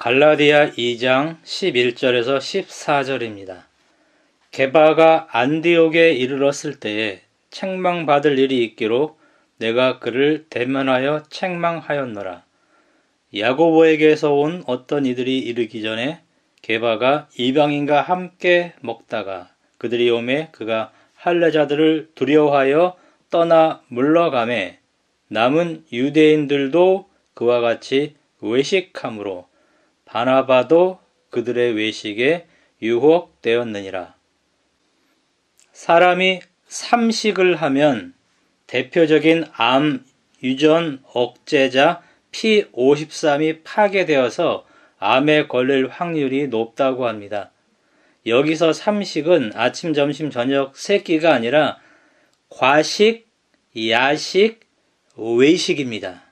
갈라디아 2장 11절에서 14절입니다. 게바가 안디옥에 이르렀을 때에 책망받을 일이 있기로 내가 그를 대면하여 책망하였노라. 야고보에게서 온 어떤 이들이 이르기 전에 게바가 이방인과 함께 먹다가 그들이 오매 그가 할례자들을 두려워하여 떠나 물러가매 남은 유대인들도 그와 같이 외식함으로 바나바도 그들의 외식에 유혹되었느니라. 사람이 삼식을 하면 대표적인 암, 유전, 억제자, P53이 파괴되어서 암에 걸릴 확률이 높다고 합니다. 여기서 삼식은 아침, 점심, 저녁 세 끼가 아니라 과식, 야식, 외식입니다.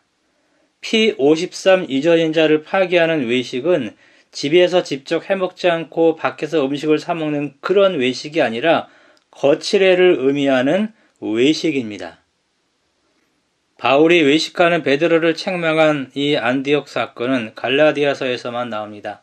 P53 유전인자를 파괴하는 외식은 집에서 직접 해먹지 않고 밖에서 음식을 사 먹는 그런 외식이 아니라 거칠애를 의미하는 외식입니다. 바울이 외식하는 베드로를 책망한 이 안디옥 사건은 갈라디아서에서만 나옵니다.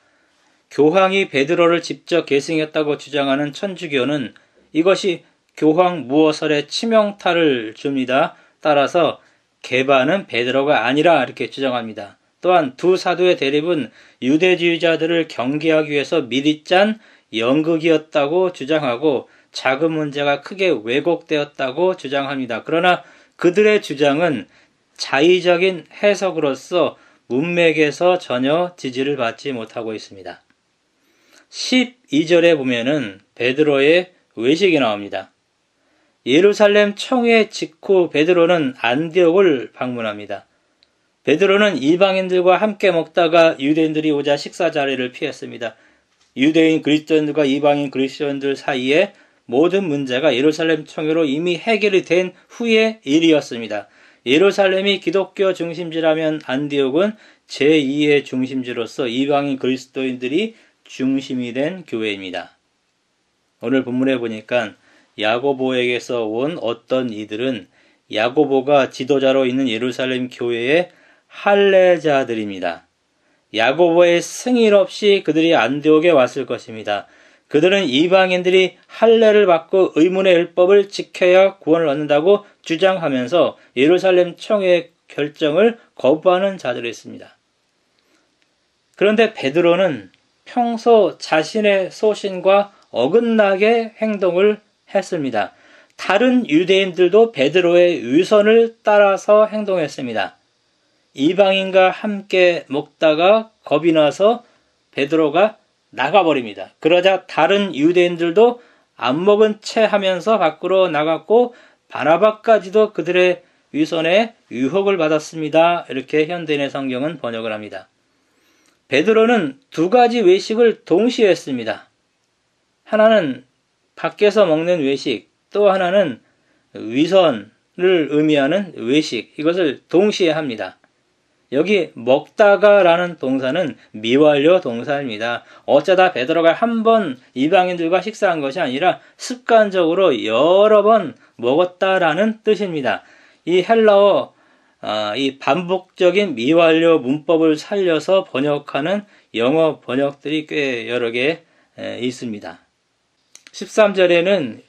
교황이 베드로를 직접 계승했다고 주장하는 천주교는 이것이 교황 무어설에 치명타를 줍니다. 따라서 게바는 베드로가 아니라 이렇게 주장합니다. 또한 두 사도의 대립은 유대주의자들을 경계하기 위해서 미리 짠 연극이었다고 주장하고 자금 문제가 크게 왜곡되었다고 주장합니다. 그러나 그들의 주장은 자의적인 해석으로서 문맥에서 전혀 지지를 받지 못하고 있습니다. 12절에 보면은 베드로의 외식이 나옵니다. 예루살렘 청회 직후 베드로는 안디옥을 방문합니다. 베드로는 이방인들과 함께 먹다가 유대인들이 오자 식사 자리를 피했습니다. 유대인 그리스도인들과 이방인 그리스도인들 사이에 모든 문제가 예루살렘 청회로 이미 해결이 된 후의 일이었습니다. 예루살렘이 기독교 중심지라면 안디옥은 제2의 중심지로서 이방인 그리스도인들이 중심이 된 교회입니다. 오늘 본문에 보니까 야고보에게서 온 어떤 이들은 야고보가 지도자로 있는 예루살렘 교회의 할례자들입니다. 야고보의 승인 없이 그들이 안디옥에 왔을 것입니다. 그들은 이방인들이 할례를 받고 의문의 율법을 지켜야 구원을 얻는다고 주장하면서 예루살렘 청회의 결정을 거부하는 자들이었습니다. 그런데 베드로는 평소 자신의 소신과 어긋나게 행동을 했습니다. 다른 유대인들도 베드로의 위선을 따라서 행동했습니다. 이방인과 함께 먹다가 겁이 나서 베드로가 나가버립니다. 그러자 다른 유대인들도 안 먹은 채 하면서 밖으로 나갔고 바나바까지도 그들의 위선에 유혹을 받았습니다. 이렇게 현대인의 성경은 번역을 합니다. 베드로는 두 가지 외식을 동시에 했습니다. 하나는 밖에서 먹는 외식, 또 하나는 위선을 의미하는 외식, 이것을 동시에 합니다. 여기 먹다가 라는 동사는 미완료 동사입니다. 어쩌다 베드로가 한 번 이방인들과 식사한 것이 아니라 습관적으로 여러 번 먹었다라는 뜻입니다. 이 헬라어 이 반복적인 미완료 문법을 살려서 번역하는 영어 번역들이 꽤 여러 개 있습니다. 13절에는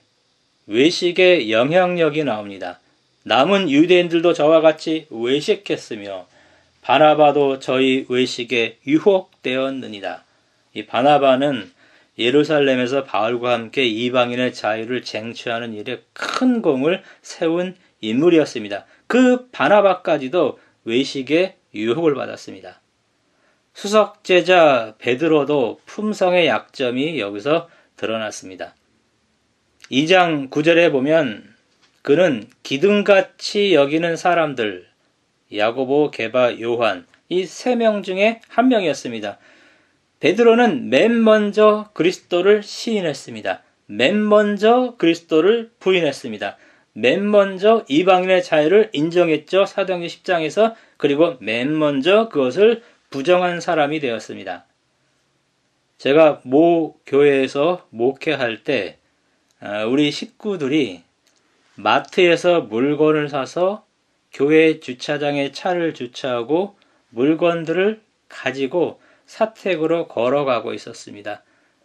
외식의 영향력이 나옵니다. 남은 유대인들도 저와 같이 외식했으며 바나바도 저희 외식에 유혹되었느니라. 이 바나바는 예루살렘에서 바울과 함께 이방인의 자유를 쟁취하는 일에 큰 공을 세운 인물이었습니다. 그 바나바까지도 외식에 유혹을 받았습니다. 수석제자 베드로도 품성의 약점이 여기서 드러났습니다. 2장 9절에 보면 그는 기둥같이 여기는 사람들, 야고보, 게바, 요한, 이 세 명 중에 한 명이었습니다. 베드로는 맨 먼저 그리스도를 시인했습니다. 맨 먼저 그리스도를 부인했습니다. 맨 먼저 이방인의 자유를 인정했죠. 사도행전 10장에서. 그리고 맨 먼저 그것을 부정한 사람이 되었습니다. 제가 모 교회에서 목회할 때 우리 식구들이 마트에서 물건을 사서 교회 주차장에 차를 주차하고 물건들을 가지고 사택으로 걸어가고 있었습니다.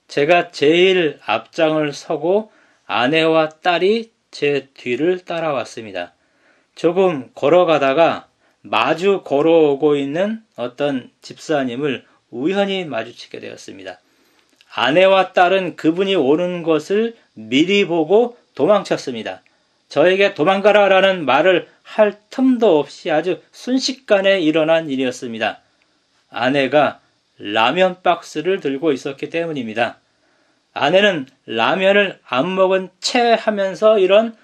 제가 제일 앞장을 서고 아내와 딸이 제 뒤를 따라왔습니다. 조금 걸어가다가 마주 걸어오고 있는 어떤 집사님을 우연히 마주치게 되었습니다. 아내와 딸은 그분이 오는 것을 미리 보고 도망쳤습니다. 저에게 도망가라라는 말을 할 틈도 없이 아주 순식간에 일어난 일이었습니다. 아내가 라면 박스를 들고 있었기 때문입니다. 아내는 라면을 안 먹은 채 하면서 이런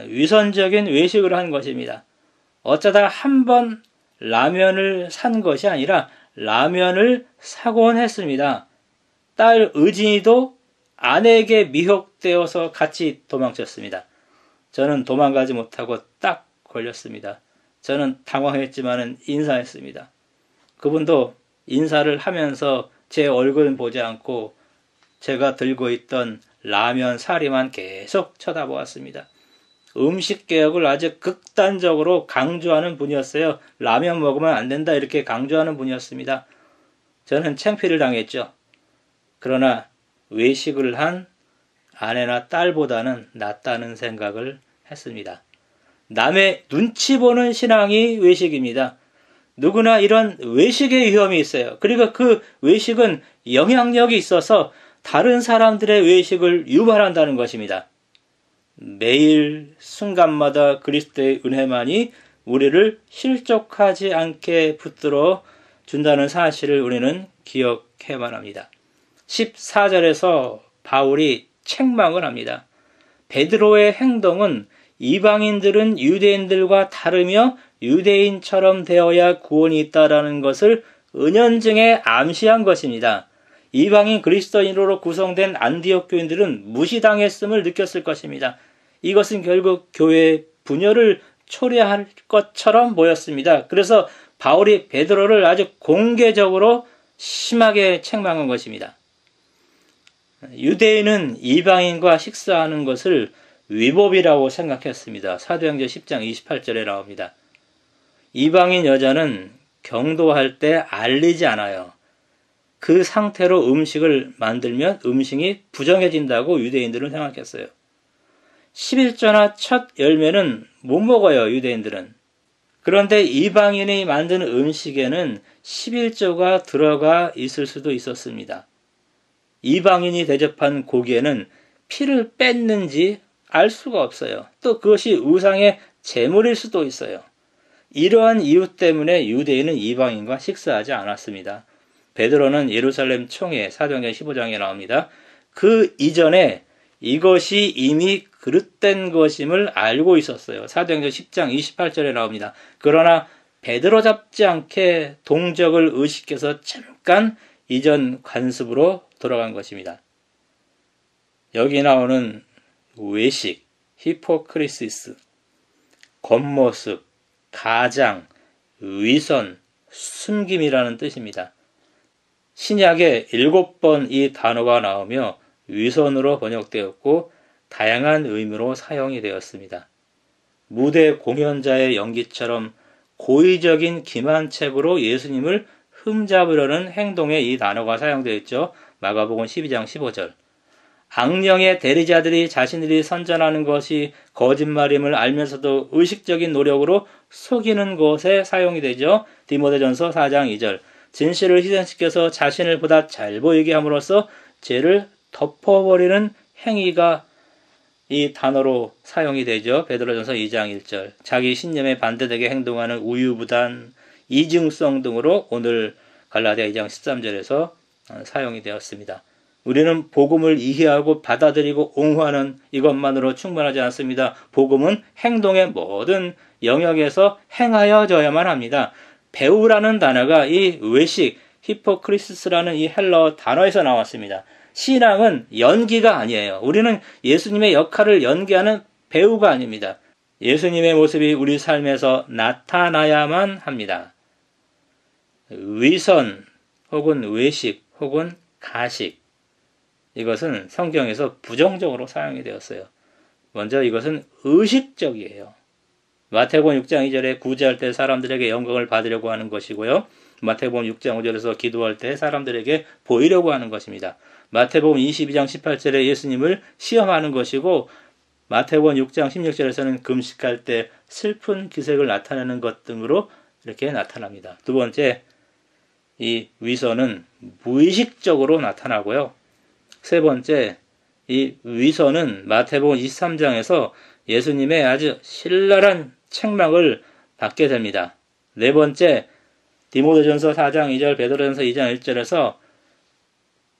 위선적인 외식을 한 것입니다. 어쩌다 한 번 라면을 산 것이 아니라 라면을 사곤 했습니다. 딸 의진이도 아내에게 미혹되어서 같이 도망쳤습니다. 저는 도망가지 못하고 딱 걸렸습니다. 저는 당황했지만 인사했습니다. 그분도 인사를 하면서 제 얼굴은 보지 않고 제가 들고 있던 라면 사리만 계속 쳐다보았습니다. 음식 개혁을 아주 극단적으로 강조하는 분이었어요. 라면 먹으면 안 된다 이렇게 강조하는 분이었습니다. 저는 창피를 당했죠. 그러나 외식을 한 아내나 딸보다는 낫다는 생각을 했습니다. 남의 눈치 보는 신앙이 외식입니다. 누구나 이런 외식의 위험이 있어요. 그리고 그 외식은 영향력이 있어서 다른 사람들의 외식을 유발한다는 것입니다. 매일 순간마다 그리스도의 은혜만이 우리를 실족하지 않게 붙들어 준다는 사실을 우리는 기억해야만 합니다. 14절에서 바울이 책망을 합니다. 베드로의 행동은 이방인들은 유대인들과 다르며 유대인처럼 되어야 구원이 있다라는 것을 은연중에 암시한 것입니다. 이방인 그리스도인으로 구성된 안디옥 교인들은 무시당했음을 느꼈을 것입니다. 이것은 결국 교회의 분열을 초래할 것처럼 보였습니다. 그래서 바울이 베드로를 아주 공개적으로 심하게 책망한 것입니다. 유대인은 이방인과 식사하는 것을 위법이라고 생각했습니다. 사도행전 10장 28절에 나옵니다. 이방인 여자는 경도할 때 알리지 않아요. 그 상태로 음식을 만들면 음식이 부정해진다고 유대인들은 생각했어요. 11조나 첫 열매는 못 먹어요, 유대인들은. 그런데 이방인이 만든 음식에는 11조가 들어가 있을 수도 있었습니다. 이방인이 대접한 고기에는 피를 뺐는지 알 수가 없어요. 또 그것이 우상의 제물일 수도 있어요. 이러한 이유 때문에 유대인은 이방인과 식사하지 않았습니다. 베드로는 예루살렘 총회 사도행전 15장에 나옵니다. 그 이전에 이것이 이미 그릇된 것임을 알고 있었어요. 사도행전 10장 28절에 나옵니다. 그러나 베드로 잡지 않게 동적을 의식해서 잠깐 이전 관습으로 돌아간 것입니다. 여기 나오는 외식, 히포크리시스, 겉모습, 가장, 위선, 숨김이라는 뜻입니다. 신약에 7번 이 단어가 나오며 위선으로 번역되었고 다양한 의미로 사용이 되었습니다. 무대 공연자의 연기처럼 고의적인 기만책으로 예수님을 흠잡으려는 행동에 이 단어가 사용되어 있죠. 마가복음 12장 15절. 악령의 대리자들이 자신들이 선전하는 것이 거짓말임을 알면서도 의식적인 노력으로 속이는 것에 사용이 되죠. 디모데전서 4장 2절. 진실을 희생시켜서 자신을 보다 잘 보이게 함으로써 죄를 덮어버리는 행위가 이 단어로 사용이 되죠. 베드로전서 2장 1절. 자기 신념에 반대되게 행동하는 우유부단, 이중성 등으로 오늘 갈라디아 2장 13절에서 사용이 되었습니다. 우리는 복음을 이해하고 받아들이고 옹호하는 이것만으로 충분하지 않습니다. 복음은 행동의 모든 영역에서 행하여져야만 합니다. 배우라는 단어가 이 외식, 히포크리스라는 이 헬라어 단어에서 나왔습니다. 신앙은 연기가 아니에요. 우리는 예수님의 역할을 연기하는 배우가 아닙니다. 예수님의 모습이 우리 삶에서 나타나야만 합니다. 위선 혹은 외식 혹은 가식, 이것은 성경에서 부정적으로 사용이 되었어요. 먼저 이것은 의식적이에요. 마태복음 6장 2절에 구제할 때 사람들에게 영광을 받으려고 하는 것이고요. 마태복음 6장 5절에서 기도할 때 사람들에게 보이려고 하는 것입니다. 마태복음 22장 18절에 예수님을 시험하는 것이고 마태복음 6장 16절에서는 금식할 때 슬픈 기색을 나타내는 것 등으로 이렇게 나타납니다. 두 번째, 이 위선은 무의식적으로 나타나고요. 세 번째, 이 위선은 마태복음 23장에서 예수님의 아주 신랄한 책망을 받게 됩니다. 네 번째, 디모데전서 4장 2절, 베드로전서 2장 1절에서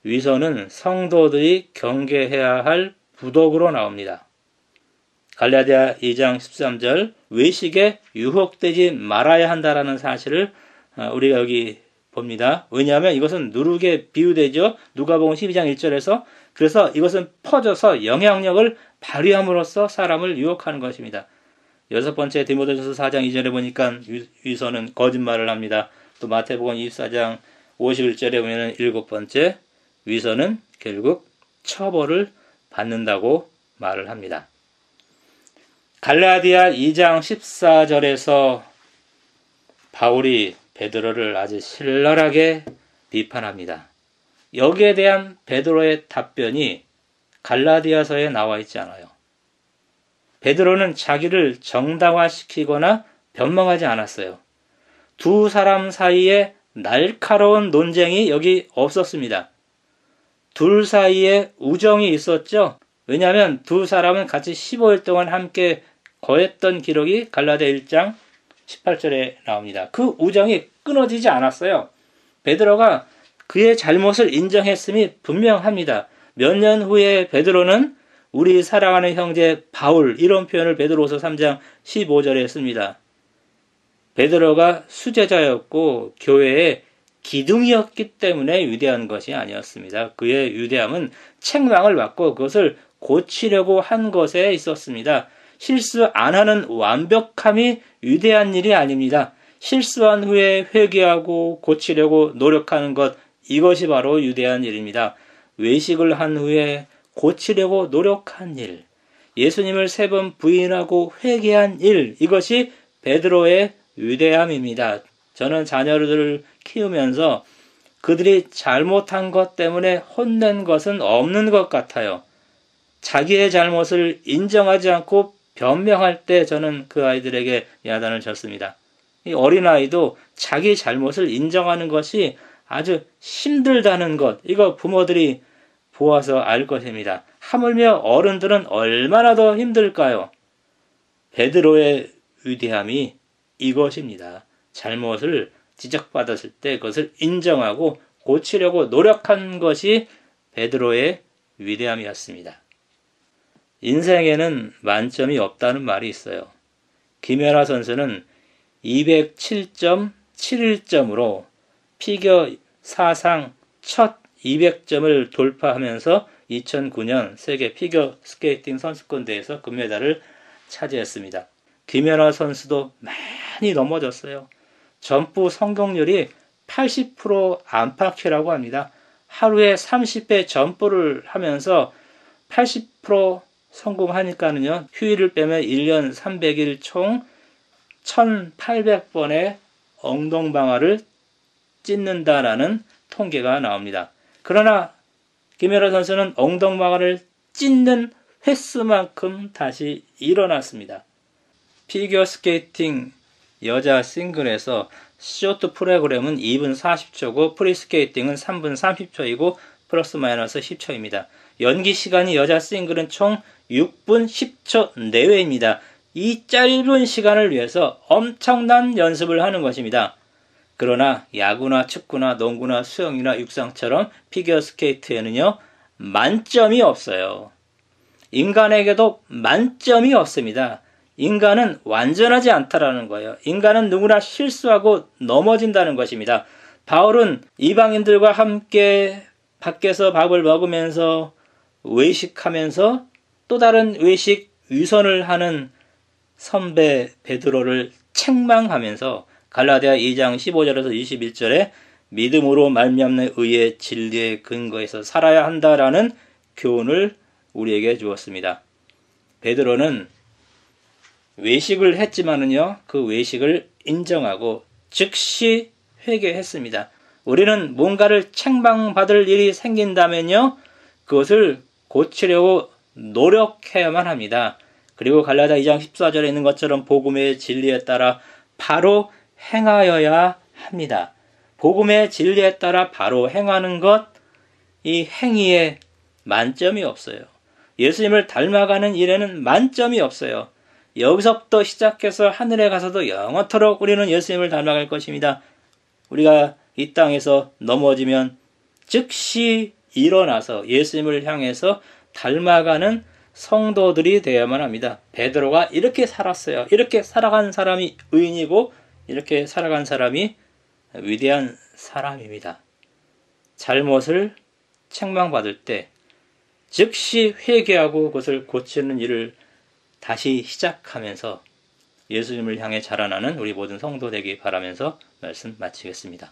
위선은 성도들이 경계해야 할 부덕으로 나옵니다. 갈라디아 2장 13절, 외식에 유혹되지 말아야 한다라는 사실을 우리가 여기 봅니다. 왜냐하면 이것은 누룩에 비유되죠. 누가복음 12장 1절에서. 그래서 이것은 퍼져서 영향력을 발휘함으로써 사람을 유혹하는 것입니다. 여섯 번째, 디모데전서 4장 2절에 보니까 위선은 거짓말을 합니다. 또 마태복음 24장 51절에 보면 일곱 번째, 위선은 결국 처벌을 받는다고 말을 합니다. 갈라디아 2장 14절에서 바울이 베드로를 아주 신랄하게 비판합니다. 여기에 대한 베드로의 답변이 갈라디아서에 나와 있지 않아요. 베드로는 자기를 정당화시키거나 변명하지 않았어요. 두 사람 사이에 날카로운 논쟁이 여기 없었습니다. 둘 사이에 우정이 있었죠. 왜냐하면 두 사람은 같이 15일 동안 함께 거했던 기록이 갈라디아 1장 18절에 나옵니다. 그 우정이 끊어지지 않았어요. 베드로가 그의 잘못을 인정했음이 분명합니다. 몇 년 후에 베드로는 우리 사랑하는 형제 바울, 이런 표현을 베드로후서 3장 15절에 했습니다. 베드로가 수제자였고 교회의 기둥이었기 때문에 위대한 것이 아니었습니다. 그의 위대함은 책망을 받고 그것을 고치려고 한 것에 있었습니다. 실수 안 하는 완벽함이 위대한 일이 아닙니다. 실수한 후에 회개하고 고치려고 노력하는 것, 이것이 바로 위대한 일입니다. 외식을 한 후에 고치려고 노력한 일, 예수님을 3번 부인하고 회개한 일, 이것이 베드로의 위대함입니다. 저는 자녀들을 키우면서 그들이 잘못한 것 때문에 혼낸 것은 없는 것 같아요. 자기의 잘못을 인정하지 않고 변명할 때 저는 그 아이들에게 야단을 쳤습니다. 이 어린아이도 자기 잘못을 인정하는 것이 아주 힘들다는 것, 이거 부모들이 보아서 알 것입니다. 하물며 어른들은 얼마나 더 힘들까요? 베드로의 위대함이 이것입니다. 잘못을 지적받았을 때 그것을 인정하고 고치려고 노력한 것이 베드로의 위대함이었습니다. 인생에는 만점이 없다는 말이 있어요. 김연아 선수는 207.71점으로 피겨 사상 첫 200점을 돌파하면서 2009년 세계 피겨 스케이팅 선수권 대회에서 금메달을 차지했습니다. 김연아 선수도 많이 넘어졌어요. 점프 성공률이 80% 안팎이라고 합니다. 하루에 30회 점프를 하면서 80% 성공하니까는요, 휴일을 빼면 1년 300일 총 1800번의 엉덩방아를 찢는다라는 통계가 나옵니다. 그러나 김연아 선수는 엉덩방아를 찢는 횟수만큼 다시 일어났습니다. 피겨스케이팅 여자 싱글에서 쇼트 프로그램은 2분 40초고 프리스케이팅은 3분 30초이고 플러스 마이너스 10초입니다. 연기 시간이 여자 싱글은 총 6분 10초 내외입니다. 이 짧은 시간을 위해서 엄청난 연습을 하는 것입니다. 그러나 야구나 축구나 농구나 수영이나 육상처럼 피겨스케이트에는요, 만점이 없어요. 인간에게도 만점이 없습니다. 인간은 완전하지 않다라는 거예요. 인간은 누구나 실수하고 넘어진다는 것입니다. 바울은 이방인들과 함께 밖에서 밥을 먹으면서 외식하면서 또 다른 외식 위선을 하는 선배 베드로를 책망하면서 갈라디아 2장 15절에서 21절에 믿음으로 말미암는 의의 진리의 근거에서 살아야 한다라는 교훈을 우리에게 주었습니다. 베드로는 외식을 했지만은요, 그 외식을 인정하고 즉시 회개했습니다. 우리는 뭔가를 책망받을 일이 생긴다면요, 그것을 고치려고 노력해야만 합니다. 그리고 갈라디아 2장 14절에 있는 것처럼 복음의 진리에 따라 바로 행하여야 합니다. 복음의 진리에 따라 바로 행하는 것, 이 행위에 만점이 없어요. 예수님을 닮아가는 일에는 만점이 없어요. 여기서부터 시작해서 하늘에 가서도 영원토록 우리는 예수님을 닮아갈 것입니다. 우리가 이 땅에서 넘어지면 즉시 일어나서 예수님을 향해서 닮아가는 성도들이 되어야만 합니다. 베드로가 이렇게 살았어요. 이렇게 살아간 사람이 의인이고 이렇게 살아간 사람이 위대한 사람입니다. 잘못을 책망받을 때 즉시 회개하고 그것을 고치는 일을 다시 시작하면서 예수님을 향해 자라나는 우리 모든 성도 되기 바라면서 말씀 마치겠습니다.